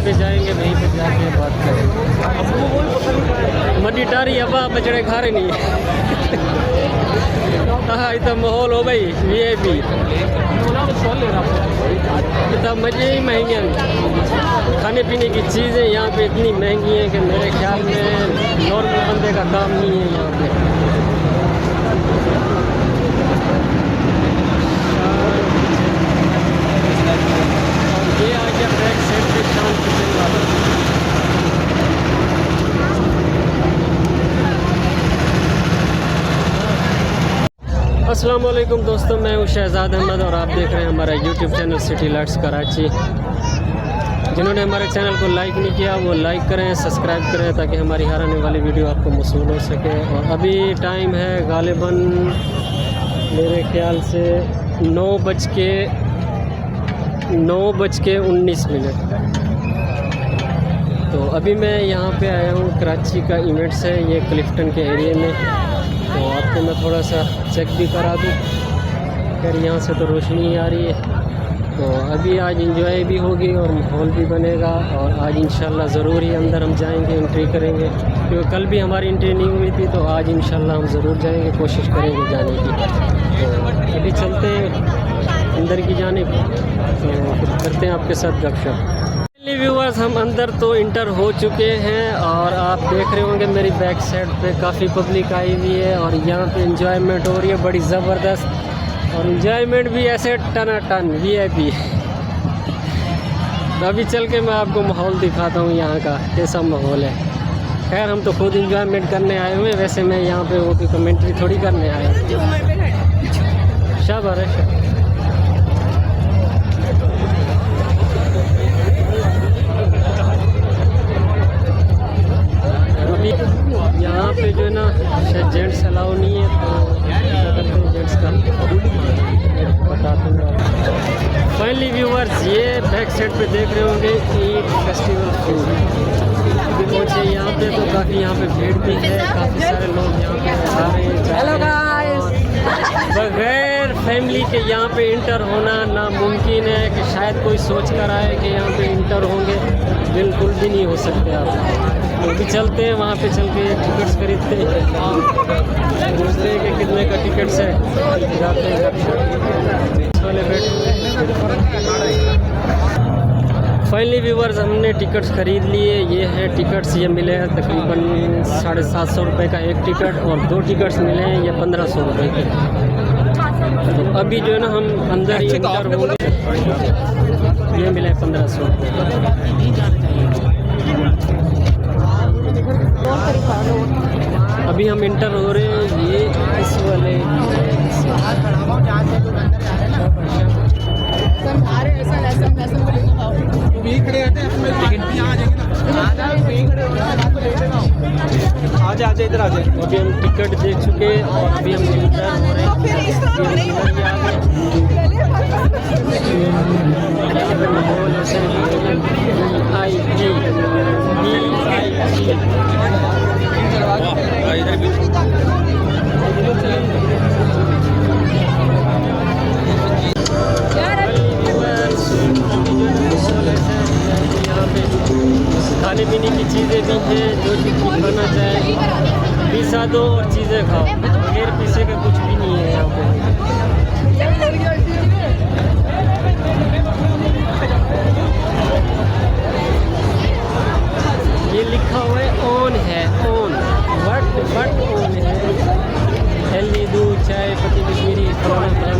पे जाएंगे, वहीं पे जाके बात करेंगे। मनी डारी अब बचड़े खा रहे नहीं हाँ इतना माहौल हो भाई VIP इतना मज़े ही महंगे हैं। खाने पीने की चीज़ें यहाँ पे इतनी महंगी हैं कि मेरे ख्याल में नॉर्मल बंदे का काम नहीं है यहाँ पे। ये आ गया बैक साइड पे शाम किचन वाला। अस्सलाम वालेकुम दोस्तों, मैं हूँ शहजाद अहमद और आप देख रहे हैं हमारा YouTube channel city lights Karachi. जिन्होंने हमारे चैनल को लाइक नहीं किया वो लाइक करें, सब्सक्राइब करें ताकि हमारी हर आने वाली वीडियो आपको मौसूल हो सके। और अभी टाइम है गालिबन मेरे ख्याल से 9:19। तो अभी मैं यहाँ पे आया हूँ, कराची का इवेंट्स है ये क्लिफ्टन के एरिया में। तो आपको मैं थोड़ा सा चेक भी करा दूँ। खैर यहाँ से तो रोशनी आ रही है। तो अभी आज इंजॉय भी होगी और माहौल भी बनेगा। और आज इंशाल्लाह ज़रूर ही अंदर हम जाएंगे, एंट्री करेंगे, क्योंकि कल भी हमारी एंट्री नहीं हुई थी। तो आज इंशाल्लाह हम ज़रूर जाएंगे, कोशिश करेंगे जाने की। तो अभी चलते हैं अंदर की जानिब, तो फिर करते हैं आपके साथ गपशप। व्यूअर्स हम अंदर तो इंटर हो चुके हैं और आप देख रहे होंगे मेरी बैक साइड पे काफ़ी पब्लिक आई हुई है और यहाँ पे एंजॉयमेंट हो रही है बड़ी ज़बरदस्त। और एंजॉयमेंट भी ऐसे टनाटन VIP। तो अभी चल के मैं आपको माहौल दिखाता हूँ यहाँ का कैसा माहौल है। खैर हम तो खुद एंजॉयमेंट करने आए हुए हैं, वैसे मैं यहाँ पे वो की कमेंट्री थोड़ी करने आया हूँ। शाबाश है। यहाँ पे जो है ना शायद जेंट्स अलाउ नहीं है, तो क्या करते हैं जेंट्स का बताते हैं। फाइनली व्यूअर्स ये बैक साइड पे देख रहे होंगे ईद फेस्टिवल फूड अभी पहुँचे यहाँ पे। तो काफ़ी यहाँ पे भीड़ भी है, काफ़ी सारे लोग यहाँ पे आ रहे हैं। हेलो गाइस, बगैर फैमिली के यहाँ पे इंटर होना नामुमकिन है कि शायद कोई सोच कर आए कि यहाँ पे इंटर होंगे, बिल्कुल भी नहीं हो सकते आप। तो भी चलते हैं वहाँ पे, चल के टिकट्स खरीदते हैं, पूछते हैं कि कितने का टिकट्स है, जाते हैं वाले बैठ। फाइनली व्यूवर्स हमने टिकट्स ख़रीद लिए। ये हैं टिकट्स, ये मिले हैं तकरीबन 750 रुपये का एक टिकट और 2 टिकट्स मिले हैं ये 1500 रुपये के। तो अभी जो है ना हम अंदर ही इंटर होंगे। ये मिले 1500 रुपये। अभी हम इंटर हो रहे हैं ये इस वाले आजा इधर आजा। अभी हम टिकट देख चुके हैं और अभी हम इंटर हो रहे हैं। खाने पीने की चीज़ें भी हैं, जो चीज़ खाना चाहे पिज़्ज़ा दो और चीज़ें खाओ, बगैर पिज़्ज़े का कुछ भी नहीं है यहाँ पे। ये लिखा हुआ है ऑन है, ऑन वट ऑन है। हेल्दी दूध चाय पत्ती कश्मीरी फलाना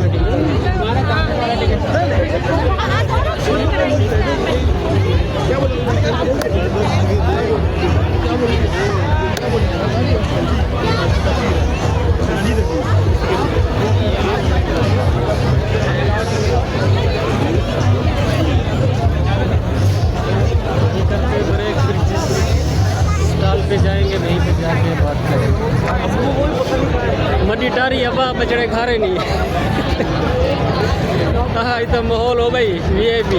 पे जाएंगे, वहीं पे जाके बात करेंगे। मनी डारी अब बचड़े खा रहे नहीं हाँ इतना माहौल हो भाई VIP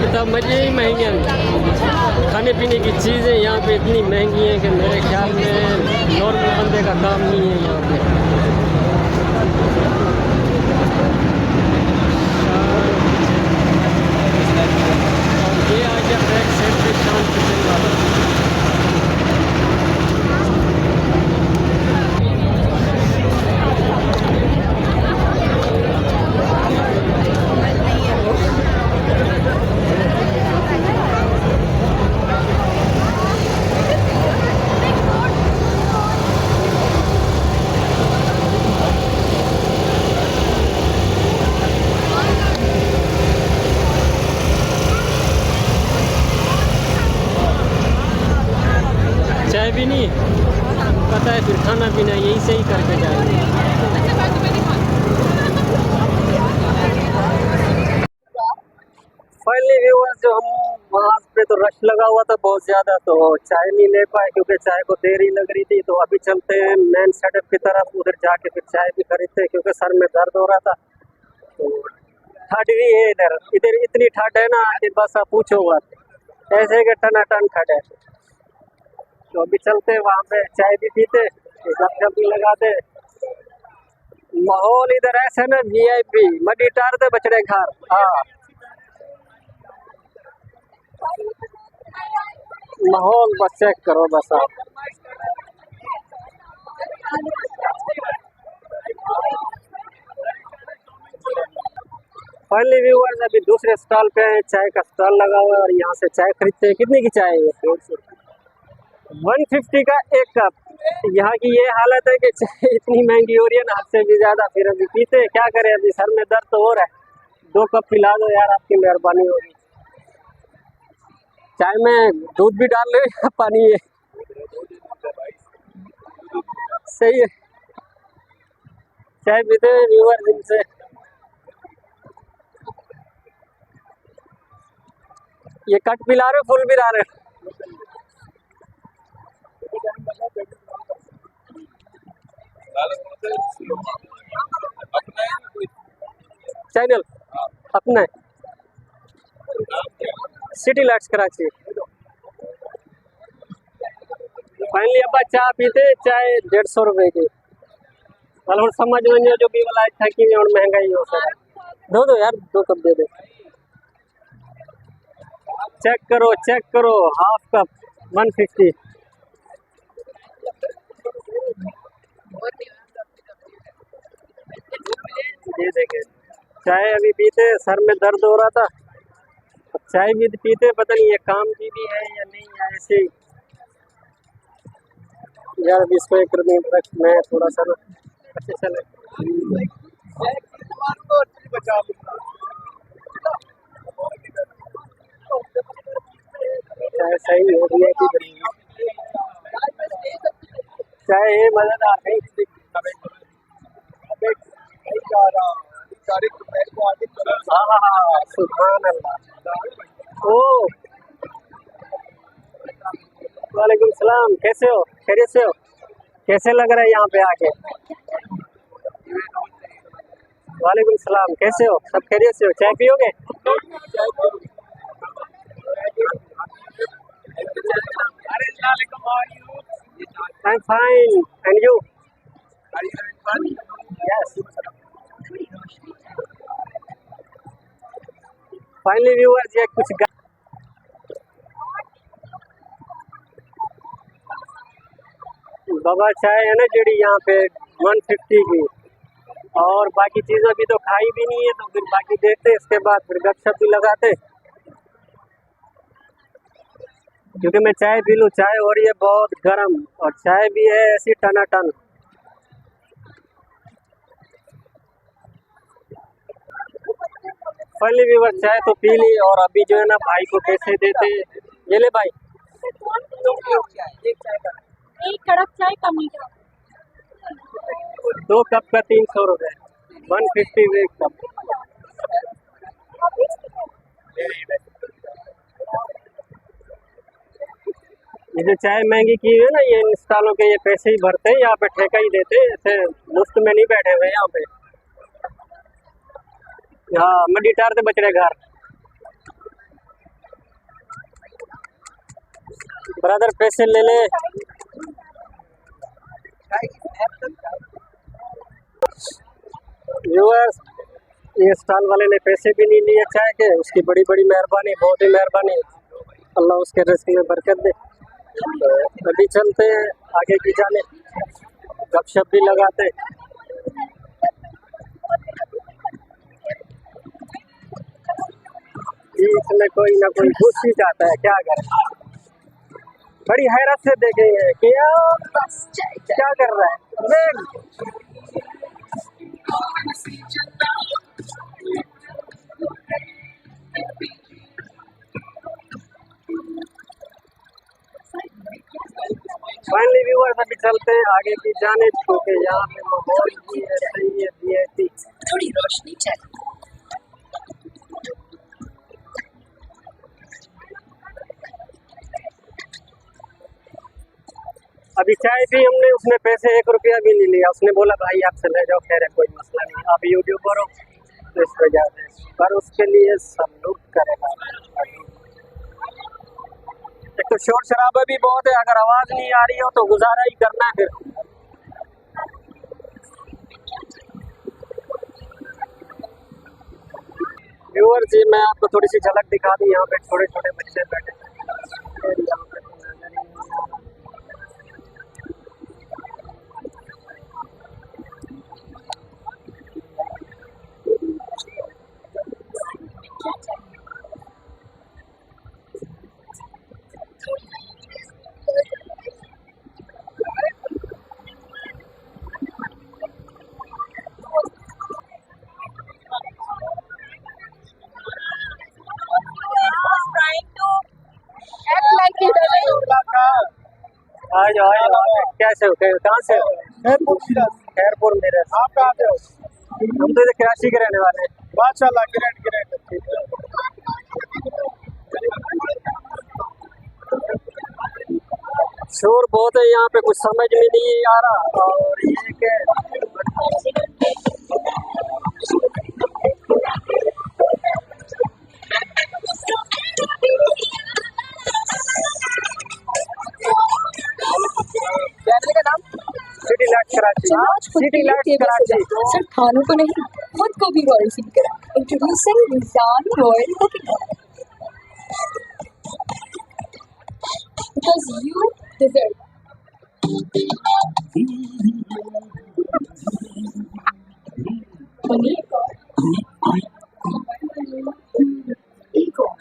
इतना मज़े ही महंगे हैं। खाने पीने की चीज़ें यहाँ पे इतनी महंगी हैं कि मेरे ख्याल में नॉर्मल बंदे का काम नहीं है यहाँ पे। भी नहीं, पता है फिर खाना पीना यही से ही करके जाएंगे। फाइनली व्यूअर्स, जो हम वहाँ पे तो रश लगा हुआ था बहुत ज़्यादा, तो चाय नहीं ले पाए क्योंकि चाय को देर ही लग रही थी। तो अभी चलते हैं मेन सड़क की तरफ, उधर जाके फिर चाय भी खरीदते हैं क्योंकि सर में दर्द हो रहा था। तो ठंड भी है इधर, इधर इतनी ठंड है ना कि बस आप पूछो मत, ऐसे कि टनाटन ठंड है। तो अभी चलते हैं वहाँ पे, चाय भी पीते, गपशप भी लगाते। माहौल इधर ऐसा ना VIP मडी टारते बचड़े घर। हाँ, माहौल बस चेक करो बस आप। फाइनली व्यूअर्स, अभी दूसरे स्टॉल पे है, चाय का स्टॉल लगा हुआ है और यहाँ से चाय खरीदते हैं। कितने की चाय है ये? 150 का एक कप। यहाँ की ये हालत है कि चाय इतनी महंगी हो रही है ना, हद से भी ज्यादा। फिर अभी पीते हैं, क्या करें, अभी सर में दर्द तो हो रहा है। 2 कप पिला दो यार, आपकी मेहरबानी होगी। चाय में दूध भी डाल लो या पानी है? सही है, चाय पीते हैं व्यूअर्स इनसे। ये कट पिला रहे, फुल पिला रहे? चैनल अपना है, सिटी लाइट्स कराची। फाइनली अब चाय पीते, चाय 150 रुपए की। कल समझ में नहीं जो भी वाला था कि और महंगाई हो सका। दो यार, 2 कप दे दे। चेक करो, हाफ कप 150। ये देखे, चाय अभी पीते, सर में दर्द हो रहा था, चाय भी पीते। पता नहीं ये काम की भी है या नहीं, या ऐसे ही। यार अभी इसको 1 मिनट रख, मैं थोड़ा सा अच्छे चले। चाय सही हो रही है, चाय है मजेदार है। हाँ, सुभान अल्लाह। ओ वालेकुम सलाम, कैसे हो? खैरियत से हो? कैसे लग रहा है यहाँ पे आके? वालेकुम सलाम, कैसे हो? सब खैरियत से हो? चाय पियोगे? I'm fine, and you? Yes. Finally viewers, ये कुछ बाबा चाय है ना जेडी यहाँ पे 150 की, और बाकी चीज़ अभी तो खाई भी नहीं है, तो फिर बाकी देखते इसके बाद फिर गपशप भी लगाते। क्योंकि मैं चाय पी लूँ, चाय हो रही है बहुत गर्म और चाय भी है ऐसी टनाटन। पहले भी बस चाय तो पी ली, और अभी जो है ना भाई को पैसे देते। ये ले भाई, एक कड़क चाय कम मीठा। 2 कप का 300 रुपये, 150 एक कप। ये जो चाय महंगी की है ना, ये इन स्टॉलों के ये पैसे ही भरते हैं, यहाँ पे ठेका ही देते हैं, ऐसे मुफ्त में नहीं बैठे हुए यहाँ पे। हाँ, मडी टारते बचड़े घर। ब्रदर पैसे ले ले। व्यूअर्स, ये स्टॉल वाले ने पैसे भी नहीं लिए चाय के, उसकी बड़ी बड़ी मेहरबानी, बहुत ही मेहरबानी। अल्लाह उसके रिस्क में बरकत दे। तो अभी चलते हैं आगे की जाने, गपशप भी लगाते। इसमें कोई ना कोई घुस ही जाता है, क्या करें। बड़ी हैरत से देखेंगे कि क्या कर रहा है। व्यूअर्स अभी चलते हैं आगे की जाने, क्योंकि यहाँ पे माहौल भी ऐसे ही है वीआईपी। थोड़ी रोशनी चाहिए। अभी चाय भी हमने, उसने पैसे 1 रुपया भी नहीं लिया, उसने बोला भाई आप चले जाओ, खैर है कोई मसला नहीं, आप यूट्यूबर हो तो इस वजह से, पर उसके लिए सल्यूट करेगा। एक तो शोर शराबा भी बहुत है, अगर आवाज नहीं आ रही हो तो गुजारा ही करना है फिर। व्यूअर जी मैं आपको थोड़ी सी झलक दिखा दूं, यहाँ पे छोटे छोटे बच्चे बैठे हैं, यहाँ पे तो नजर ही नहीं आ रहा। trying to act like he doesn't. आ जाओ, कैसे हो, कहाँ से हो? खैरपुर मेरे। आप कहाँ से हो? हम तो इधर कराची के रहने वाले हैं। माशाल्लाह, ग्रेट। शोर बहुत है यहाँ पे, कुछ समझ में नहीं आ रहा, और ये के city lights Karachi. City lights Karachi सिर्फ खानों को नहीं, खुद को भी रॉयल फील करा। इंट्रोड्यूसिंग निजान royal cooking oil, because you deserve. एक और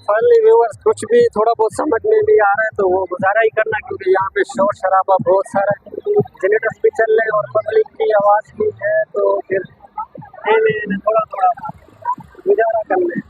फाइनली व्यूअर्स, कुछ भी थोड़ा बहुत समझ में भी आ रहा है तो वो गुजारा ही करना, क्योंकि यहाँ पे शोर शराबा बहुत सारा है, जनरेटर्स भी चल रहे हैं और पब्लिक की आवाज़ भी है, तो फिर थोड़ा गुजारा कर लें।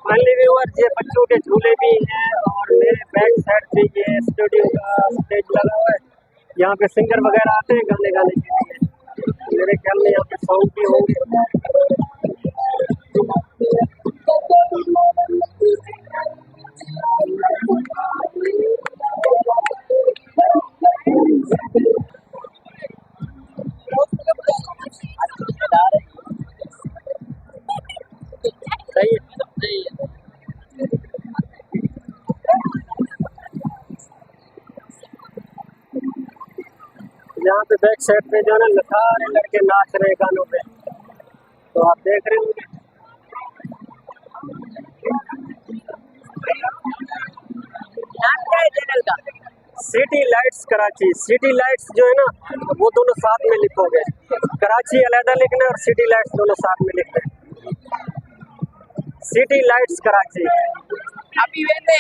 फाइनली व्यूअर्स, ये बच्चों के झूले भी हैं और मेरे बैक साइड पे ये स्टूडियो का स्टेज लगा हुआ है, यहाँ पे सिंगर वगैरह आते हैं गाने गाने के लिए, मेरे ख्याल में यहाँ पे सॉन्ग भी होंगे। सही है। यहाँ पे बैक साइड पे जो है ना सारे लड़के नाच रहे गानों पे, तो आप देख रहे होंगे। नाम क्या है चैनल का? City lights Karachi. City lights जो है ना वो दोनों साथ में लिखोगे, कराची अलहदा लिखना है और सिटी लाइट्स दोनों साथ में लिखना है। City lights Karachi. अभी वैसे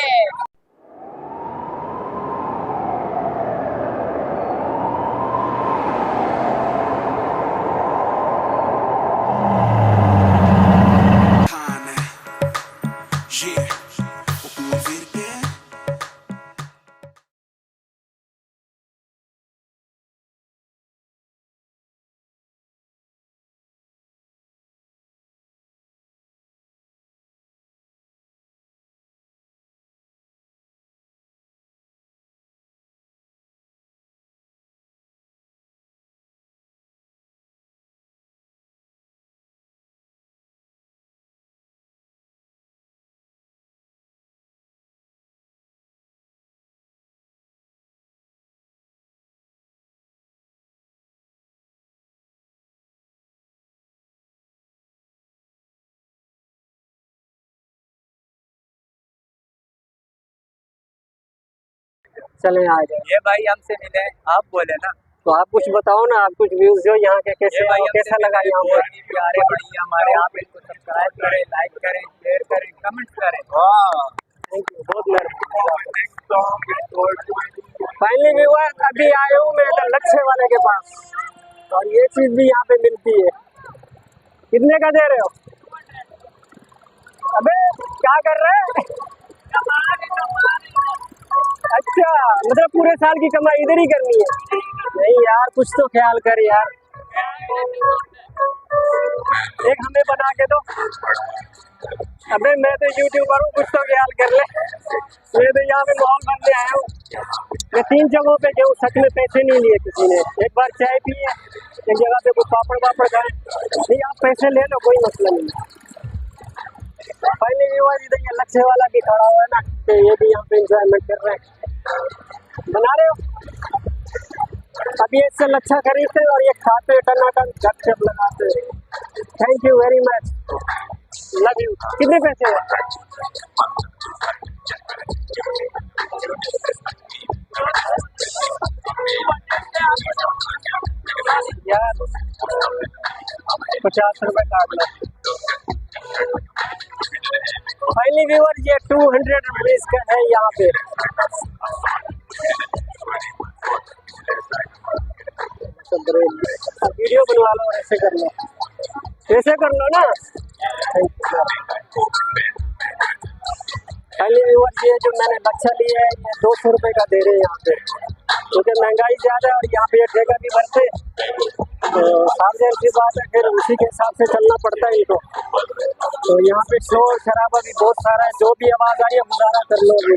चले आ जाए। ये भाई हमसे मिले, आप बोले ना। तो आप कुछ बताओ ना, आप कुछ व्यूज जो यहाँ के कैसे ये भाई और कैसा लगा यहाँ पे? प्यारे भाई हमारे, आप इनको सब्सक्राइब करें, लाइक करें, शेयर करें, कमेंट करें। थैंक यू, बहुत मेहरबानी। फाइनली व्यूअर्स, अभी आया हूँ मैं इधर लच्छे वाले के पास, और ये चीज भी यहाँ पे मिलती है। कितने का दे रहे हो? अबे क्या कर रहे हैं? अच्छा, मतलब पूरे साल की कमाई इधर ही करनी है? नहीं यार, कुछ तो ख्याल कर यार। एक हमें बना के दो। अबे मैं तो यूट्यूबर हूँ, कुछ तो ख्याल कर ले। मैं तो यहाँ पे माहौल बनने आया हूँ। मैं 3 जगहों पे गया हूँ, सच में पैसे नहीं लिए किसी ने। एक बार चाय पिए, एक जगह पे कुछ पापड़ वापड़ खाए। नहीं, आप पैसे ले लो, कोई मसला नहीं। पहले भी हुआ इधर ये लच्छे वाला भी खड़ा हुआ है ना, तो ये भी यहाँ पे एंजॉयमेंट कर रहे हैं। बना रहे हो? अभी इससे लच्छा खरीदते और ये खाते टनाटन गपशप लगाते। Thank you very much, love you. कितने पैसे हैं? यार 50 रुपए काट लो। फाइनली व्यूअर, ये 200 रुपीज का है यहाँ पे। वीडियो बनवा लो, ऐसे कर लो, ऐसे कर लो ना। फाइनली व्यूअर, ये जो मैंने लच्छा लिया है ये 200 रुपए का दे रहे हैं यहाँ पे, क्योंकि महंगाई ज्यादा है और यहाँ पे ये ठेका भी भरते, तो सामने की बात है, फिर उसी के हिसाब से चलना पड़ता है इनको। तो यहाँ पे शोर शराबा भी बहुत सारा है, जो भी आवाज आ रही है गुजारा कर लो अभी।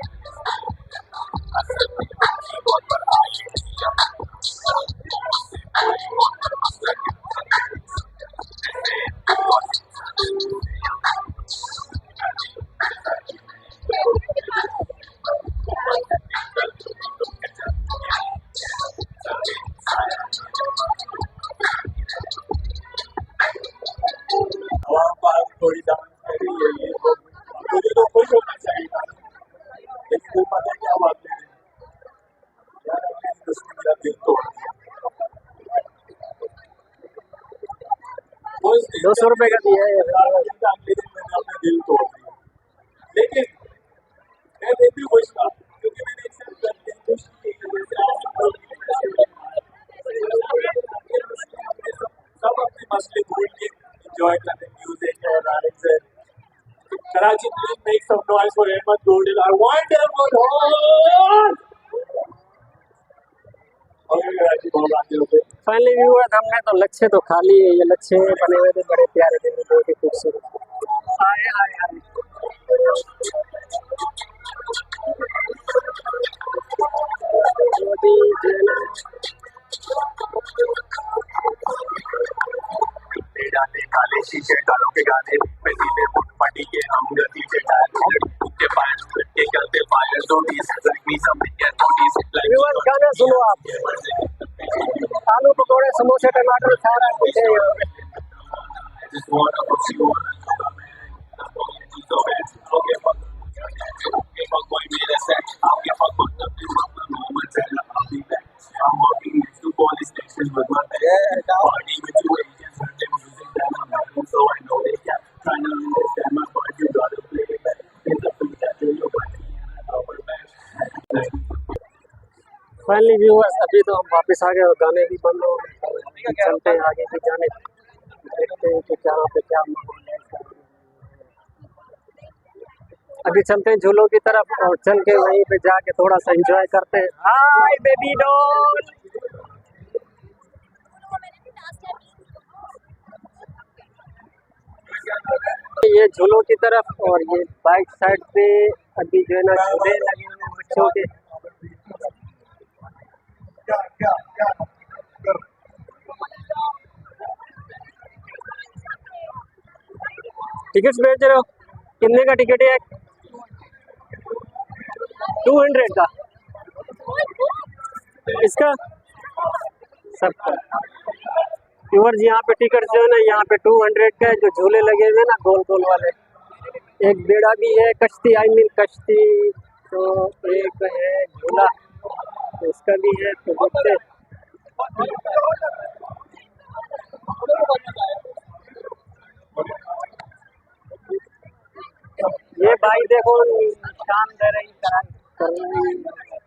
थोड़ी डांस करी है, मुझे तो खुश होना चाहिए था, लेकिन पता है क्या बात है यार, उसने मेरा दिल तोड़ दिया। 200 रुपए का दिया है, अगले दिन मैंने अपना दिल तोड़ दिया, लेकिन मैं दिल भी खुश था, क्योंकि मैंने एक्सेप्ट कर दिया खुश की सब अपने मसले भूल के enjoy करते म्यूजिक है, डांस है। Karachi, please make some noise for Ahmed Godel. I want Ahmed Godel. Okay, Karachi बहुत आगे हो गए। फाइनली व्यूअर्स, हमने तो लच्छे तो खा लिए। ये लच्छे बने हुए थे, बड़े प्यारे थे, बहुत ही खूबसूरत। आए आए आए, मोदी जी ने डाले काले शीशे, कालों के गाने में सीधे फटी के हम गति से टायर के पास के चलते fire notice like me something can notice viewers, गाना सुनो आप। आलू पकौड़े, समोसे, टमाटर, सारा कुछ है यहाँ पे। just want to put you on so bad okay fuck boy मेरे से I'll give fuck what the moment I'll be back I'm walking next to police station with my bag party with two agents and them music down on my room so I know they can't trying to understand my part you gotta play it back it's a free that to your body and I'll put back finally viewers, अभी तो हम वापस आ गए और गाने भी बंद हो गए। चलते हैं आगे की जाने, देखते हैं कि क्या पे क्या माहौल है। अभी चलते हैं झूलों की तरफ और चल के वहीं पे जाके थोड़ा सा एंजॉय करते हैं। हाय बेबी डॉल, ये झूलों की तरफ, और ये बाइक साइड पे अभी जो है ना झूले लगे हुए हैं बच्चों के। टिकट्स बेच रहे हो? कितने का टिकट है? 200 का इसका सबका। व्यूअर्स, यहाँ पे टिकट जो है ना, यहाँ पे 200 का है। जो झूले लगे हुए ना गोल गोल वाले, एक बेड़ा भी है, कश्ती आई मीन कश्ती, तो एक है झूला तो इसका भी है, तो देखते हैं। ये भाई देखो काम दे रही कर रही है।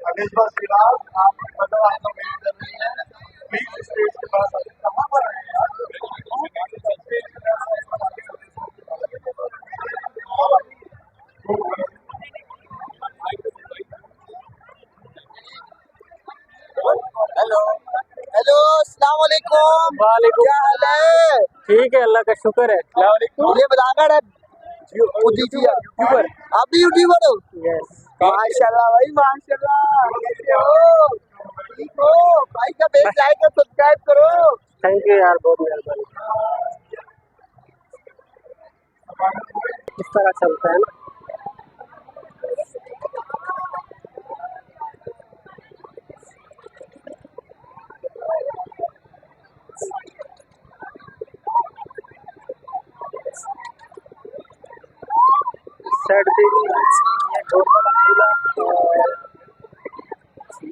अनेश फिलहाल आप मतलब आपका वेट कर रही है बीच स्टेज के पास, अभी कहाँ पर है यार? हेलो हेलो, अस्सलाम वालेकुम। वालेकुम। क्या हाल है? ठीक है, अल्लाह का शुक्र है। ये बताकर है यूट्यूबर, आप भी यूट्यूबर हो? यस। माशाल्लाह भाई माशाल्लाह। कैसे हो? ठीक हो भाई? का पेज लाइक और सब्सक्राइब करो। थैंक यू यार, बहुत मेहरबानी। इस तरह चलता है ना। साइड पे भी ये गोल वाला झूला, और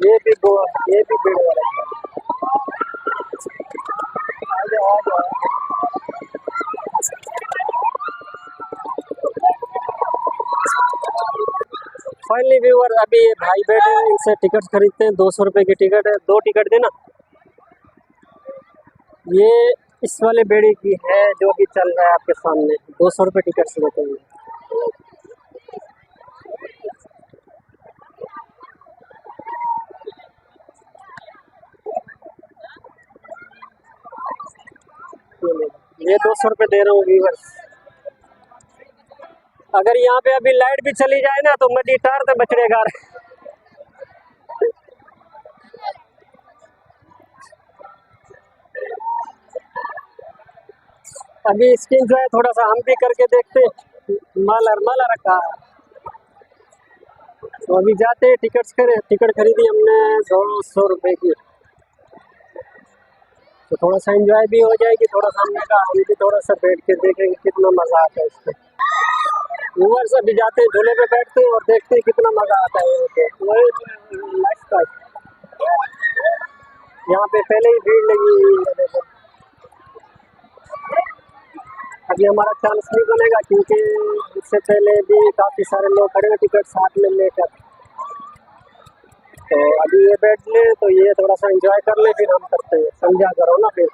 ये भी पेड़ वाला है। आ जाओ आ जाओ। फाइनली व्यूअर, अभी ये भाई बैठे हैं, इनसे टिकट खरीदते हैं। 200 रुपये की टिकट है, 2 टिकट देना। ये इस वाले बेड़ी की है जो अभी चल रहा है आपके सामने। 200 रुपये टिकट से देते हैं। ये 200 रुपये दे रहा हूँ व्यूअर्स। अगर यहाँ पे अभी लाइट भी चली जाए ना तो मडी टार तो बचड़ेगा। अभी इसकी जो है थोड़ा सा हम भी करके देखते। माला रखा है, तो अभी जाते हैं टिकट खरीदी हमने 200 रुपये की, तो थोड़ा सा एंजॉय भी हो जाएगी। थोड़ा सा हमने कहा हम भी थोड़ा सा बैठ के देखेंगे कितना मज़ा आता है इसमें। व्यूअर्स अभी जाते हैं, झूले पे बैठते हैं और देखते हैं कितना मज़ा आता है। वही लाइफ का यहाँ पे पहले ही भीड़ लगी हुई है। देखो अभी हमारा चांस नहीं बनेगा क्योंकि इससे पहले भी काफ़ी सारे लोग खड़े हैं टिकट साथ में लेकर। तो अभी ये बैठ ले तो ये थोड़ा सा एंजॉय कर ले, फिर हम करते हैं। समझा करो ना फिर।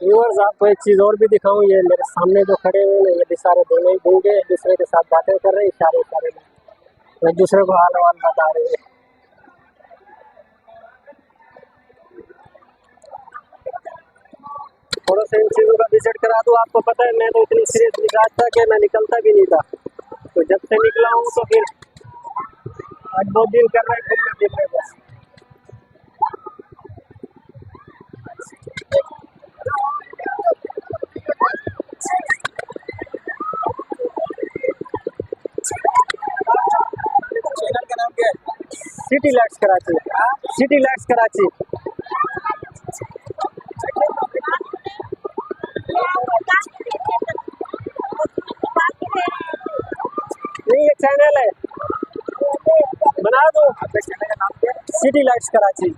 व्यूअर्स आपको एक चीज़ और भी दिखाऊं, ये मेरे सामने जो खड़े हुए हैं ये भी सारे दोनों ही गूंगे एक दूसरे के साथ बातें कर रहे हैं, इशारे में एक दूसरे को हाल वाल बता रहे हैं। थोड़ा सा इन चीज़ों का विजिट करा दूँ। आपको पता है मैं तो इतनी सीरियस मिजाज था कि मैं निकलता भी नहीं था, तो जब से निकला हूँ तो फिर आज 2 दिन कर रहे हैं घूमने फिरने बस। चैनल का नाम क्या है? City lights Karachi. City lights Karachi. नहीं ये चैनल है, बना दो। चैनल का नाम क्या है? City lights Karachi.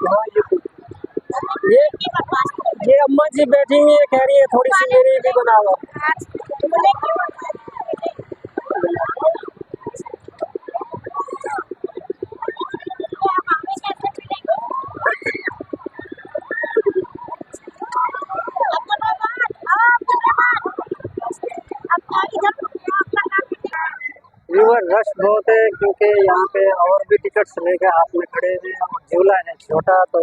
हाँ ये अम्मा जी बैठी हुई है, कह रही है थोड़ी सी मेरी भी बना दो। व्यूअर रश बहुत है क्योंकि यहाँ पे और भी टिकट्स लेकर हाथ में खड़े हैं और झूला है छोटा, तो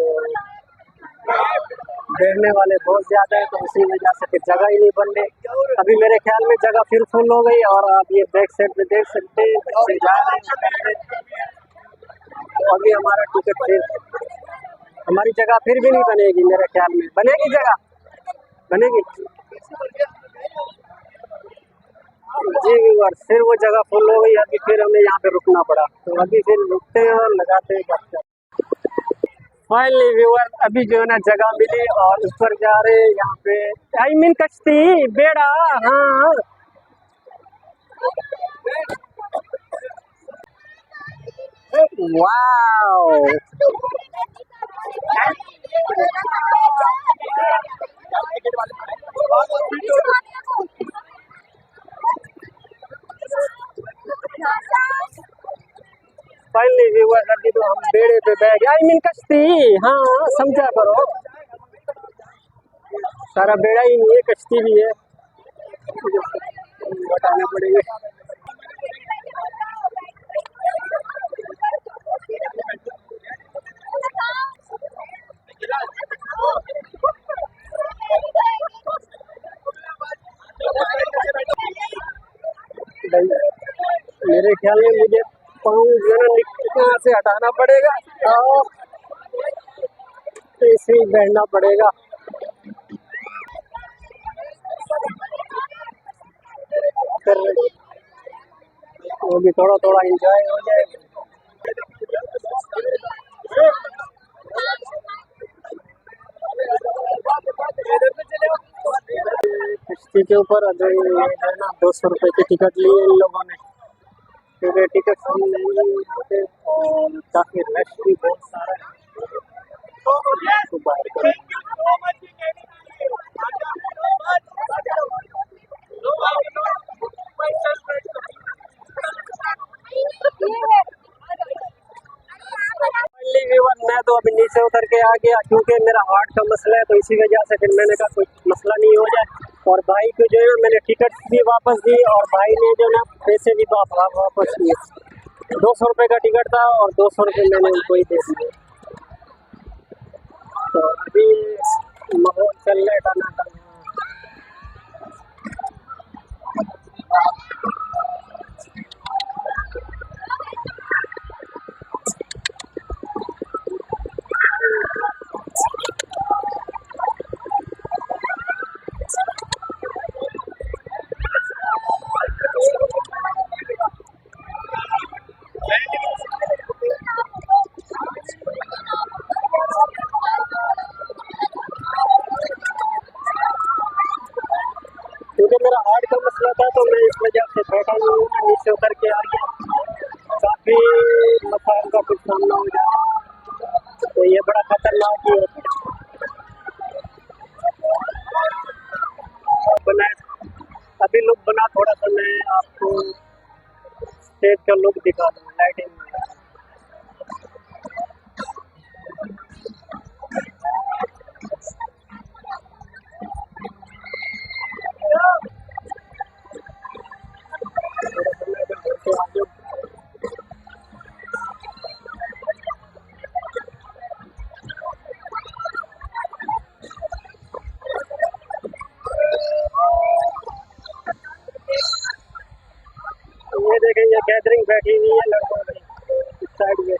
बैठने वाले बहुत ज़्यादा है, तो उसी वजह से फिर जगह ही नहीं बन रही। अभी मेरे ख्याल में जगह फिर फुल हो गई और आप ये बैक साइड में देख सकते हैं बच्चे जा रहे हैं। तो अभी हमारा टिकट फिर हमारी जगह फिर भी नहीं बनेगी, मेरे ख्याल में बनेगी, जगह बनेगी जी व्यूअर। फिर वो जगह फुल हो गई, अभी फिर हमें यहाँ पे रुकना पड़ा, तो अभी फिर रुकते हैं और लगाते हैं। फाइनली व्यूअर अभी जो है ना जगह मिली और ऊपर जा रहे हैं यहाँ पे। आई मीन कश्ती बेड़ा, हाँ वाओ, फाइनली व्यूअर्स अभी तो हम बेड़े पे बैठ गए, आई मीन कश्ती, हाँ समझा करो, सारा बेड़ा ही नहीं है, कश्ती भी है, बताना पड़ेगा। मेरे ख्याल में मुझे पाँव जो है यहाँ से हटाना पड़ेगा और ऐसे ही बैठना पड़ेगा। फिर वो भी थोड़ा थोड़ा एंजॉय हो जाएगा। कश्ती के ऊपर अभी है ना 200 रुपये की टिकट ली है इन लोगों ने, क्योंकि टिकट हम नहीं यहाँ पे और काफ़ी रश भी बहुत सारा है। तो बाहर मैं तो अभी नीचे उतर के आ गया, क्योंकि मेरा हार्ट का मसला है, तो इसी वजह से फिर मैंने कहा कोई मसला नहीं हो जाए। और भाई को जो है मैंने टिकट भी वापस दी और भाई ने जो ना पैसे भी वापस दिए। 200 रुपये का टिकट था और 200 रुपये मैंने उनको ही दे दिए। तो अभी माहौल चल रहा है टनाटन। क्योंकि मेरा हार्ट का मसला था तो मैं इस वजह से बैठा हुआ हूँ, नीचे उतर के आ गया। काफ़ी मसाइल का कुछ सामना हो जाए तो ये बड़ा खतरनाक ही होता है। बना अभी लुक बना, थोड़ा सा मैं आपको स्टेज का लुक दिखा दूँ, लाइटिंग। ये देखें, ये गैदरिंग बैठी हुई है लड़कों की इस साइड में।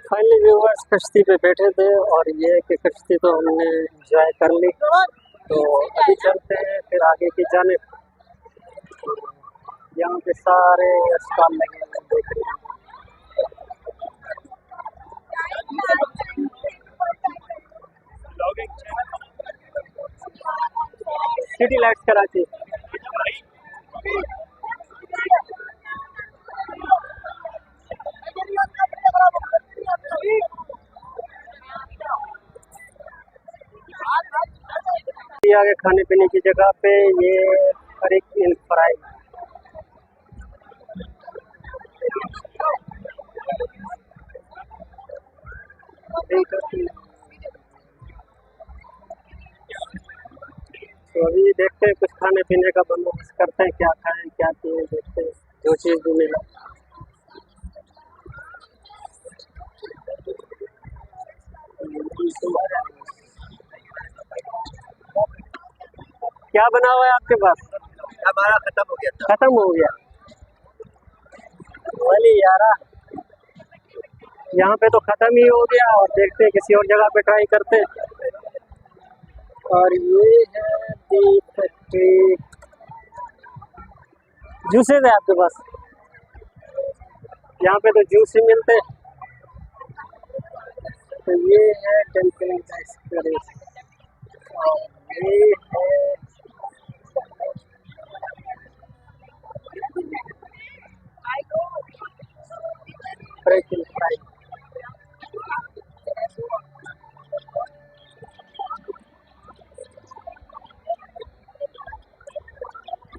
फाइनली व्यूअर्स कश्ती पे बैठे थे और ये कि कश्ती तो हमने एंजॉय कर ली, तो अभी चलते हैं फिर आगे की जानिब। यहाँ पे सारे स्टॉल लगे हुए देख रहे हैं। City lights Karachi. आगे खाने पीने की जगह पे ये हर एक इन फ्राई, तो अभी देखते हैं कुछ खाने पीने का बंदोबस्त करते हैं, क्या खाएं क्या पिए, देखते हैं जो चीज़ भी मिला। क्या बना हुआ है आपके पास? हमारा खत्म हो गया था। खत्म हो गया वाली यारा, यहाँ पे तो खत्म ही हो गया और देखते हैं किसी और जगह पे ट्राई करते हैं। और ये है दी फैक्ट्री। जूसेस है आपके पास? यहाँ पे तो जूस ही मिलते हैं। तो ये है टेम्पल का एक्सपीरियंस। ये है ट्रैकिंग प्राइस।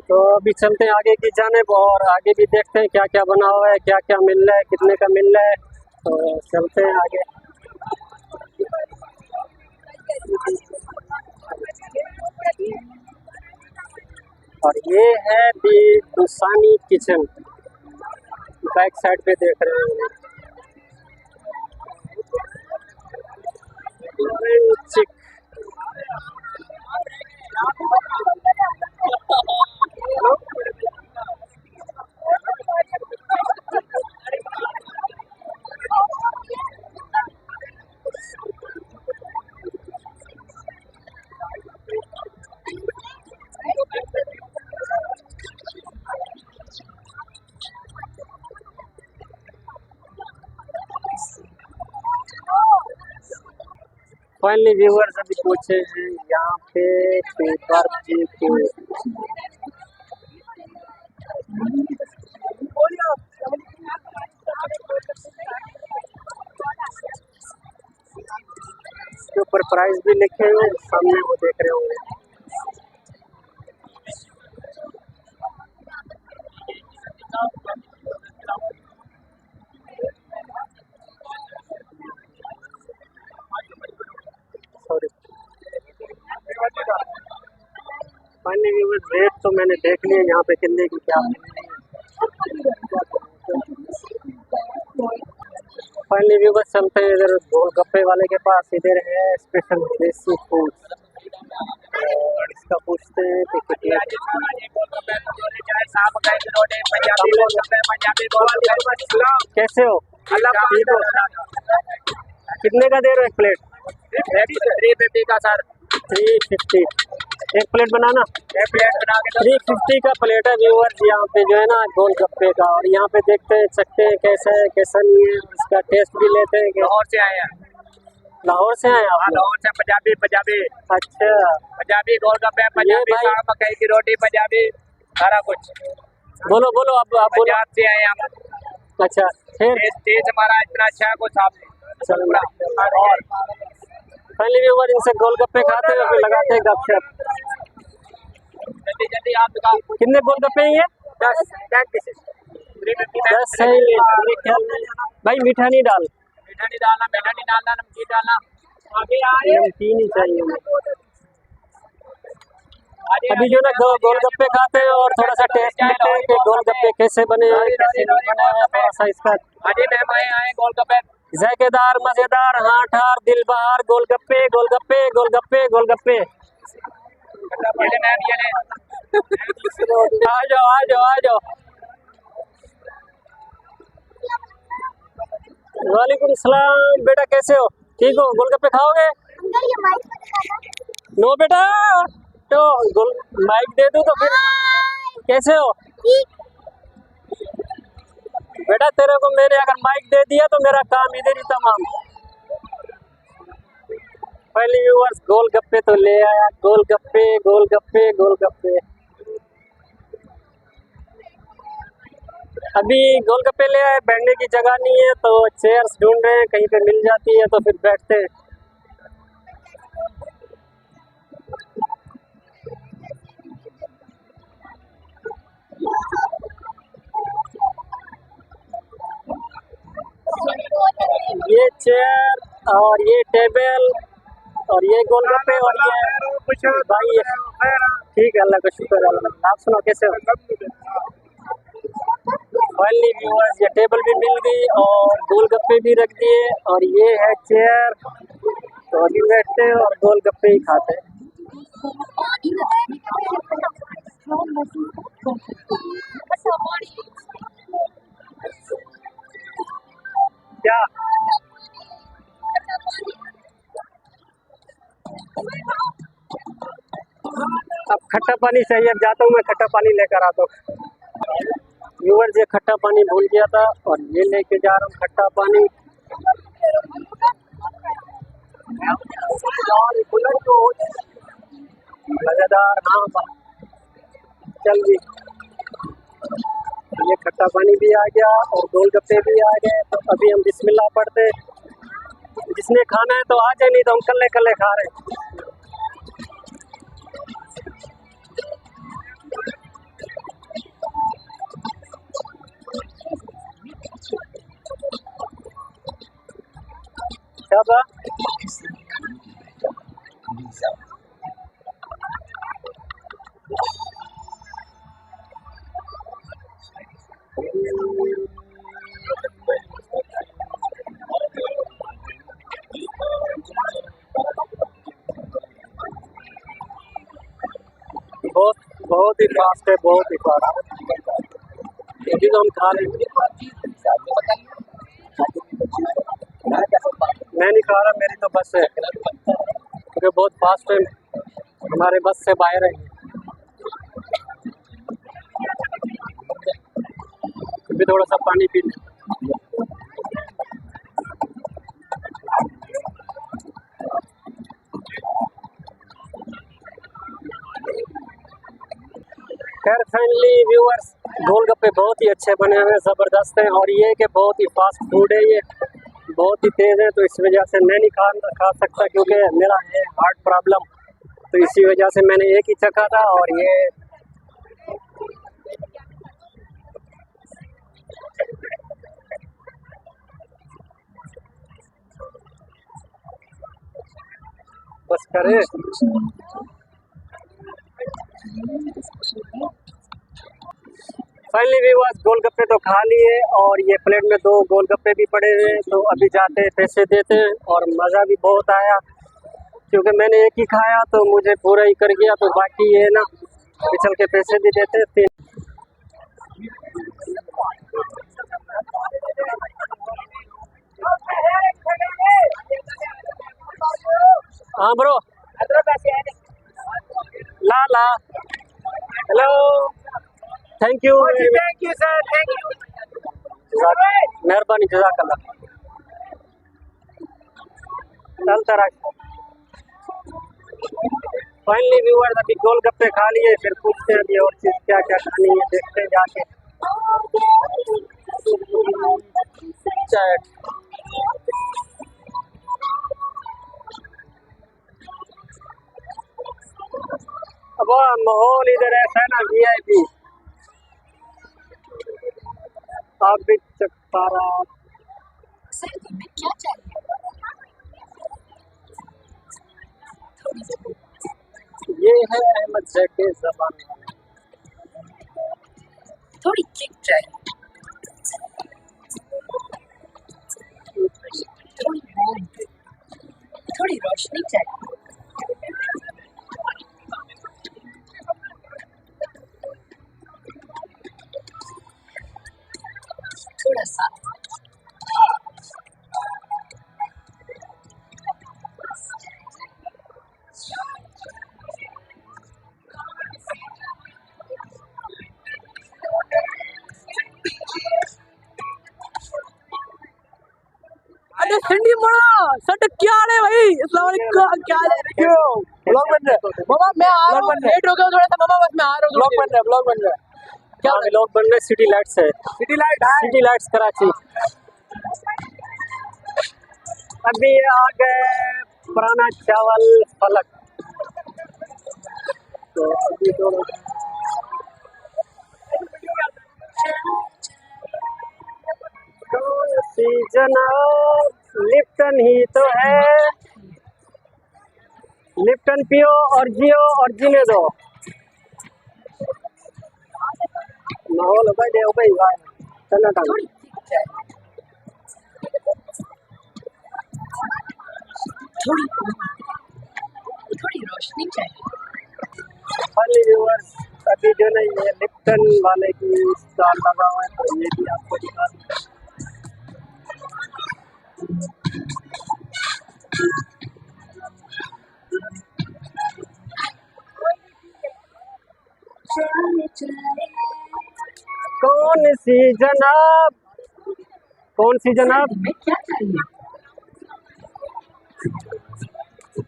तो अभी चलते हैं आगे की जानिब और आगे भी देखते हैं क्या क्या बना हुआ है, क्या क्या मिल रहा है, कितने का मिल रहा है। तो चलते हैं आगे। और ये है दी दुसानी किचन, बैक साइड पे देख रहे हैं। चिक फाइनली व्यूअर्स अभी पहुंचे हैं यहाँ पे पेपर जी के। इसके ऊपर प्राइस भी लिखे हुए सामने, वो देख रहे होंगे। सॉरी, फाइनली व्यूअर्स रेट तो मैंने देख लिया यहाँ पे कितने की क्या। फाइनली व्यूअर्स चलते हैं इधर गोलगप्पे वाले के पास। इधर है स्पेशल देसी फूड और इसका पूछते हैं कि कितने। कैसे हो? कितने का दे रहे हो एक प्लेट? 350 का सर। 350 एक प्लेट बनाना। एक प्लेट बना के 350 का प्लेट है व्यूअर्स यहाँ पे जो है ना गोलगप्पे का। और यहाँ पे देखते हैं, चखते हैं कैसा है कैसा नहीं है, इसका टेस्ट भी लेते हैं। लाहौर से आए हैं। लाहौर से आए आप? लाहौर से। पंजाबी। अच्छा, पंजाबी गोलगप्पे, पंजाबी भाई- साग, मकई की रोटी, पंजाबी सारा कुछ। बोलो बोलो आप बोलो। पंजाब से आए हैं हम। अच्छा, फिर टेस्ट हमारा इतना अच्छा है कुछ आप। चलो और पहले भी बार इनसे गोलगप्पे खाते हैं फिर लगाते हैं गपशप। जल्दी आप दिखाओ। कितने गोलगप्पे हैं ये? 10 पीसेस। 10 है ये। मेरे ख्याल में भाई मीठा नहीं डाल। मीठा नहीं डालना, नमकीन डालना। आगे आए। नमकीन ही चाहिए मुझे। अभी जो ना गोलगप्पे खाते हैं और थोड़ा सा टेस्ट लेते हैं कि गोलगप्पे कैसे बने हैं कैसे नहीं बने हैं, थोड़ा सा इसका। अजय मैम आए गोलगप्पे। जायकेदार, मजेदार, हाँ ठार, दिल बहार गोलगप्पे गोलगप्पे गोलगप्पे गोलगप्पे। अजय मैम ये ले। आ जाओ आ जाओ आ जाओ। वालेकुम सलाम बेटा, कैसे हो? ठीक हो? गोलगप्पे खाओगे? नो बेटा, तो माइक दे दूं तो फिर कैसे हो? बेटा तेरे को मैंने अगर माइक दे दिया तो मेरा काम इधर ही तमाम। पहले व्यूअर्स गोलगप्पे तो ले आया, गोलगप्पे गोलगप्पे गोलगप्पे। अभी गोलगप्पे ले आए, बैठने की जगह नहीं है तो चेयर्स ढूंढ रहे हैं, कहीं पे मिल जाती है तो फिर बैठते हैं। ये चेयर और ये टेबल और ये गोलगप्पे और ये भाई ठीक है, अल्लाह का शुक्र है। आप सुनो कैसे हो? फाइनली व्यूअर्स ये टेबल भी मिल गई और गोलगप्पे भी रख दिए और ये है चेयर, तो अभी बैठते हैं और गोलगप्पे ही खाते हैं। क्या अब खट्टा पानी चाहिए, अब जाता हूँ मैं खट्टा पानी लेकर आता हूँ। व्यूअर्स ये खट्टा पानी भूल गया था और ये लेके जा रहा हूँ खट्टा पानी। और बुलेट तो मजेदार। हाँ चल भी, ये खट्टा पानी भी आ गया और गोलगप्पे भी आ गए। तो अभी हम बिस्मिल्लाह पढ़ते, जिसने खाना है तो आ जाए, नहीं तो हम कल्ले कल्ले खा रहे हैं। क्या बा? बहुत ही फास्ट है, बहुत ही फास्ट। अभी तो हम खा रहे हैं। मैं नहीं खा रहा, मेरी तो बस है, क्योंकि बहुत फास्ट है, हमारे बस से बाहर है। अभी थोड़ा सा पानी पी लें। खैर फाइनली व्यूअर्स, गोलगप्पे बहुत ही अच्छे बने हुए हैं, ज़बरदस्त हैं। और ये कि बहुत ही फास्ट फूड है, ये बहुत ही तेज़ है, तो इस वजह से मैं नहीं खा सकता, क्योंकि मेरा है हार्ट प्रॉब्लम। तो इसी वजह से मैंने एक ही चखा था। और ये बस करे। फाइनली व्यूअर्स, गोलगप्पे तो खा लिए और ये प्लेट में 2 गोलगप्पे भी पड़े हुए हैं। तो अभी जाते हैं, पैसे देते हैं। और मज़ा भी बहुत आया, क्योंकि मैंने एक ही खाया तो मुझे पूरा ही कर गया। तो बाकी ये ना, अभी चल के पैसे भी देते हैं। हाँ ब्रो, ला ला, hello, thank you sir, thank you, मेहरबानी, जज़ाकल्लाह। चलता रहा। फाइनली व्यूअर्स, अभी गोलगप्पे खा लिए, फिर पूछते हैं अभी और चीज़ क्या क्या खानी है, देखते हैं जाके। चैट अब माहौल इधर ऐसा है ना, VIP। आप भी चक पा रहा, सर तुम्हें क्या चाहिए? ये है अहमद शेख के ज़बान, थोड़ी किक चाहिए, थोड़ी warmth, थोड़ी रोशनी चाहिए। थोड़ा सा अरे ठंडी मोड़ा सट क्या है भाई, अस्सलाम वालेकुम, क्या है? क्यों ब्लॉग बन रहा है? मामा मैं आ रहा हूँ, लेट हो गया थोड़ा सा मामा, बस मैं आ रहा हूँ। ब्लॉग बन रहा है, ब्लॉग बन रहा है। क्या लोग बन रहे? सिटी लाइट्स है, सिटी लाइट है, सिटी लाइट्स कराची। अभी आ गए पुराना चावल फलक। तो अभी तो जनाब, लिप्टन ही तो है, लिप्टन पियो और जियो और जीने दो। माहौल हो भाई चलना था। थोड़ी रोशनी चाहिए। फाइनली व्यूअर्स, अभी जो ना ये लिप्टन वाले की स्टॉल लगा हुआ है, तो ये भी आपको दिखा दूं। कौन सी जनाब, कौन सी जनाब? तुम्हें क्या चाहिए?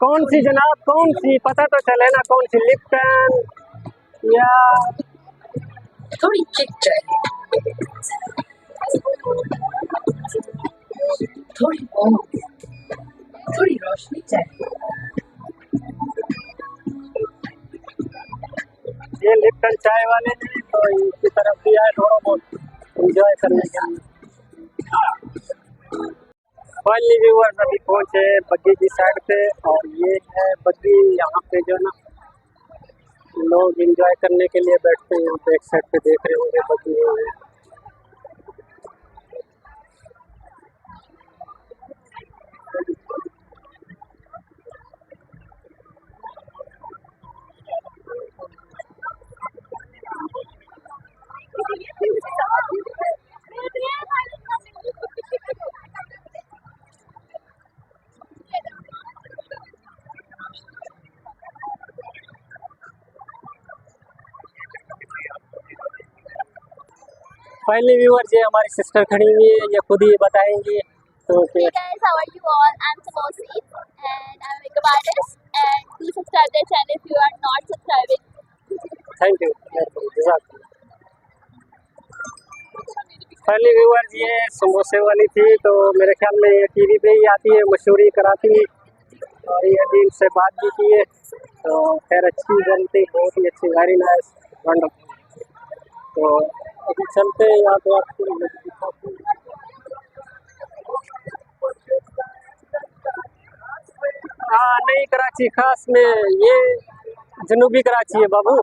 कौन सी जनाब, कौन सी, पता तो चले ना कौन सी, लिप्टन या थोड़ी किक चाहिए, थोड़ी warmth, थोड़ी रोशनी चाहिए। ये लिप्टन चाय वाले हैं तो इनकी तरफ भी आए थोड़ा बहुत एंजॉय करने के लिए। फाइनली व्यूअर्स अभी पहुंचे बग्गी की साइड पे, और ये है बग्गी। यहाँ पे जो ना लोग एंजॉय करने के लिए बैठते हैं, यहाँ पे एक साइड पे देख रहे होंगे बग्गी है। फाइनली व्यूअर्स ये हमारी सिस्टर खड़ी हुई है, ये खुद ही बताएंगी तो Hey guys, how are you all? I'm Tamosi and I'm a makeup artist, and do subscribe their channel if you are not subscribing. Thank you. Finally viewers ये समोसे वाली थी, तो मेरे ख्याल में ये टीवी पे ही आती है, मशहूरी कराती है, और ये अभी इनसे बात भी की है तो खैर अच्छी बनती, बहुत ही अच्छी, वेरी नाइस, वंडरफुल। तो अभी चलते हैं यहाँ पे आपको दिखाते हैं। हाँ, नई कराची खास में, ये जनूबी कराची है बाबू।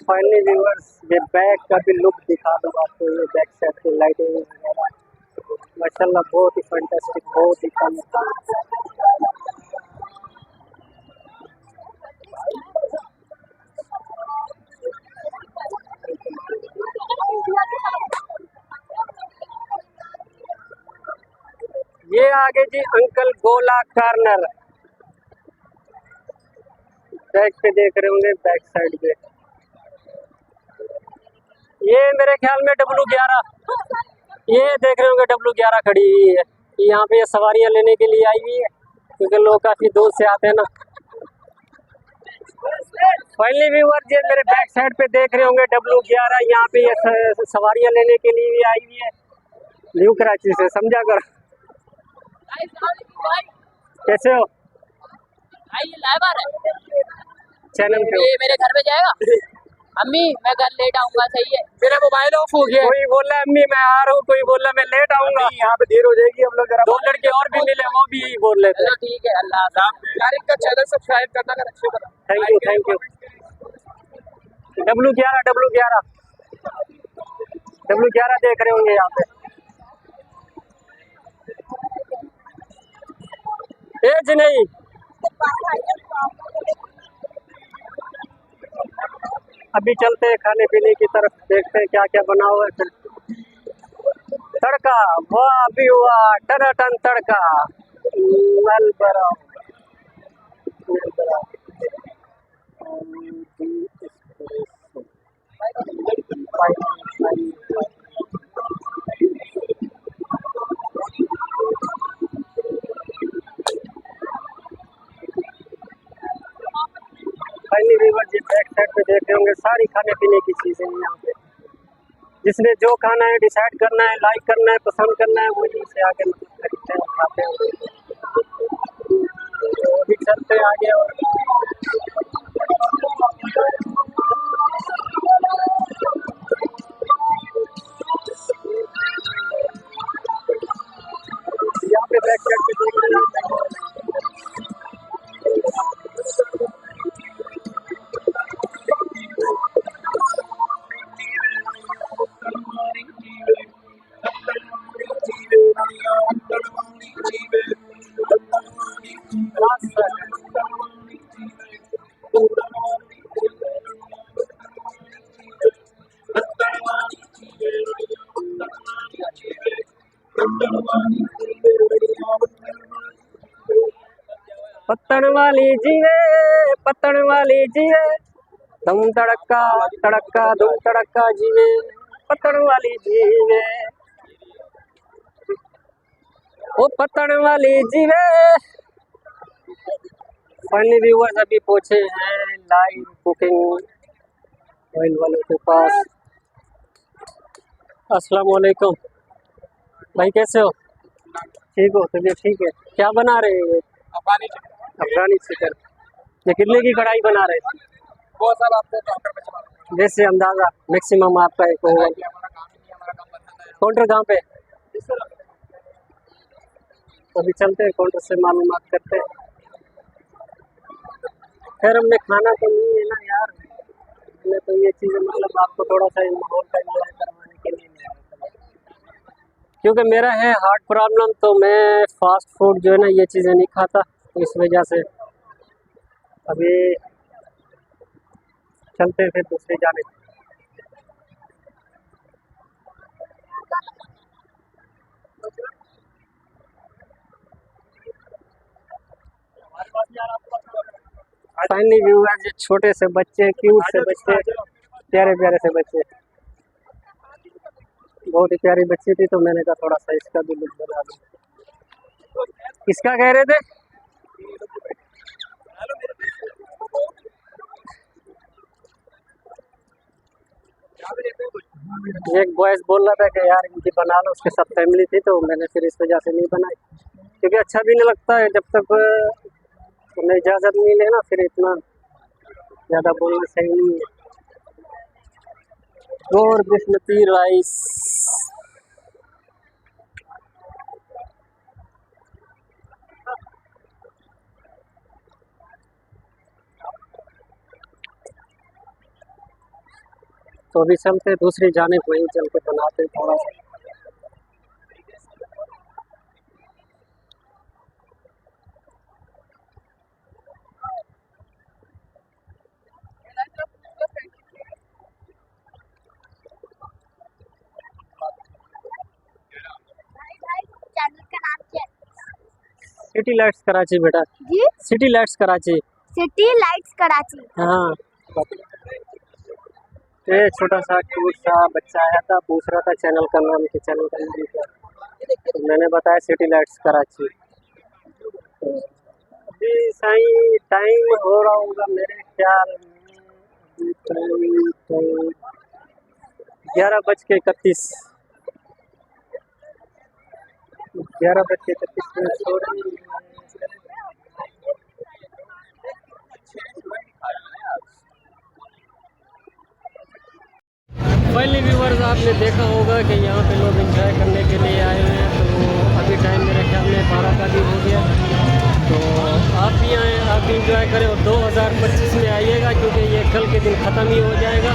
फाइनली व्यूअर्स ये बैक का भी लुक दिखा दूँ आपको, ये बैक साइड की लाइटिंग वगैरह माशाल्लाह बहुत ही फैंटास्टिक, बहुत ही कम। ये आगे जी अंकल गोला कार्नर, बैक पे देख रहे होंगे, बैक साइड पे ये मेरे ख्याल में W11, ये देख रहे होंगे W11 खड़ी हुई है। यहाँ पे ये सवारियाँ लेने के लिए आई हुई है, क्योंकि लोग काफ़ी दूर से आते हैं ना। फाइनली व्यूअर्स ये मेरे बैक साइड पे देख रहे होंगे W11, यहाँ पे ये सवारियाँ लेने के लिए भी आई हुई है, न्यू कराची से, समझा कर। कैसे हो? आइए लाइव आ रहा है चैनल पे ये मेरे घर में जाएगा। अम्मी मैं घर लेट आऊंगा, सही है, मेरा मोबाइल ऑफ हो गया। कोई बोल रहा है अम्मी मैं आ रहा हूँ, कोई बोल रहा है मैं लेट आऊंगा, यहाँ पे देर हो जाएगी, हम लोग दो लड़के और भी मिले, वो भी बोल रहे थे। चलो ठीक है, अल्लाह तारीख का चैनल सब्सक्राइब करना अगर अच्छे करो। Thank you, thank you. W11 देख रहे होंगे यहाँ पे। एज नहीं, अभी चलते हैं खाने पीने की तरफ, देखते हैं क्या क्या बना हुआ है। फिर तड़का, वाह भी हुआ, टन तड़का, नल बरा फाइनली व्यूअर्स ये बैक साइड पे देख रहे होंगे, सारी खाने पीने की चीज़ें हैं यहाँ पे। जिसने जो खाना है, डिसाइड करना है, लाइक करना है, पसंद करना है, वही से आगे खरीदते हैं, खाते हैं। तो अभी चलते हैं आगे, और यहाँ पे बैक साइड पे देख रहे हैं पत्तन वाली जीवे, पत्तन वाली जीवे, धम तड़का तड़का धूम तड़का जीवे, पत्तन वाली जीवे। ओ पतन वाली जीवे। फाइनली व्यूअर्स अभी पहुंचे हैं लाइव बुकिंग ऑयल वालों के पास। अस्सलाम वालेकुम भाई, कैसे हो? ठीक हो? तबीयत ठीक है? क्या बना रहे हैं? अफगानी चिकन। ये कितने की कढ़ाई बना रहे हैं? बहुत सारा आपको वैसे अंदाजा मैक्सिमम आपका एक होगा। काउंटर कहाँ पे? तो अभी चलते हैं काउंटर से मालूमात करते हैं। खैर हमने खाना तो नहीं है ना यार, हमने तो ये चीज़ें मतलब आपको थोड़ा सा माहौल का एंजॉय करवाने के लिए लिया है। क्योंकि मेरा है हार्ट प्रॉब्लम, तो मैं फास्ट फूड जो है ना ये चीज़ें नहीं खाता, तो इस वजह से अभी चलते हैं फिर दूसरी जाने। फाइनली व्यूअर्स ये छोटे से बच्चे, क्यूट से बच्चे, प्यारे प्यारे से बच्चे, बहुत ही प्यारी बच्ची थी, तो मैंने कहा थोड़ा सा इसका भी लुक बना दूं। किसका कह रहे थे? एक बॉयज बोल रहा था कि यार इनकी बना लो, उसके साथ फैमिली थी, तो मैंने फिर इस वजह से नहीं बनाई, क्योंकि अच्छा भी नहीं लगता है जब तक उन्हें इजाज़त नहीं ले ना, फिर इतना ज़्यादा बोलना सही नहीं है। और बिस्मती राइस, तो अभी चलते दूसरी जाने को, वहीं चल के बनाते हैं थोड़ा सा। चैनल का नाम क्या है? सिटी लाइट्स कराची बेटा, जी, city lights Karachi. City lights Karachi. हाँ, ये छोटा सा क्यूट सा बच्चा आया था, पूछ रहा था चैनल का नाम क्या, चैनल का नाम क्या, तो मैंने बताया सिटी लाइट्स कराची। तो अभी सही टाइम हो रहा होगा मेरे ख्याल में, टाइम तो 11:31, 11:31 मिनट हो रही है। फाइनली व्यूअर्स आपने देखा होगा कि यहाँ पे लोग एंजॉय करने के लिए आए हुए हैं, तो अभी टाइम मेरे ख्याल में 12 का भी हो गया, तो आप भी आएँ, आप भी एंजॉय करें और 2025 में आइएगा, क्योंकि ये कल के दिन ख़त्म ही हो जाएगा।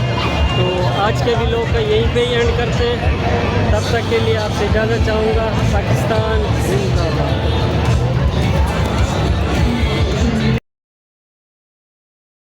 तो आज के व्लॉग का यहीं पे ही एंड करते हैं, तब तक के लिए आपसे इजाज़त चाहूँगा। पाकिस्तान जिंदाबाद।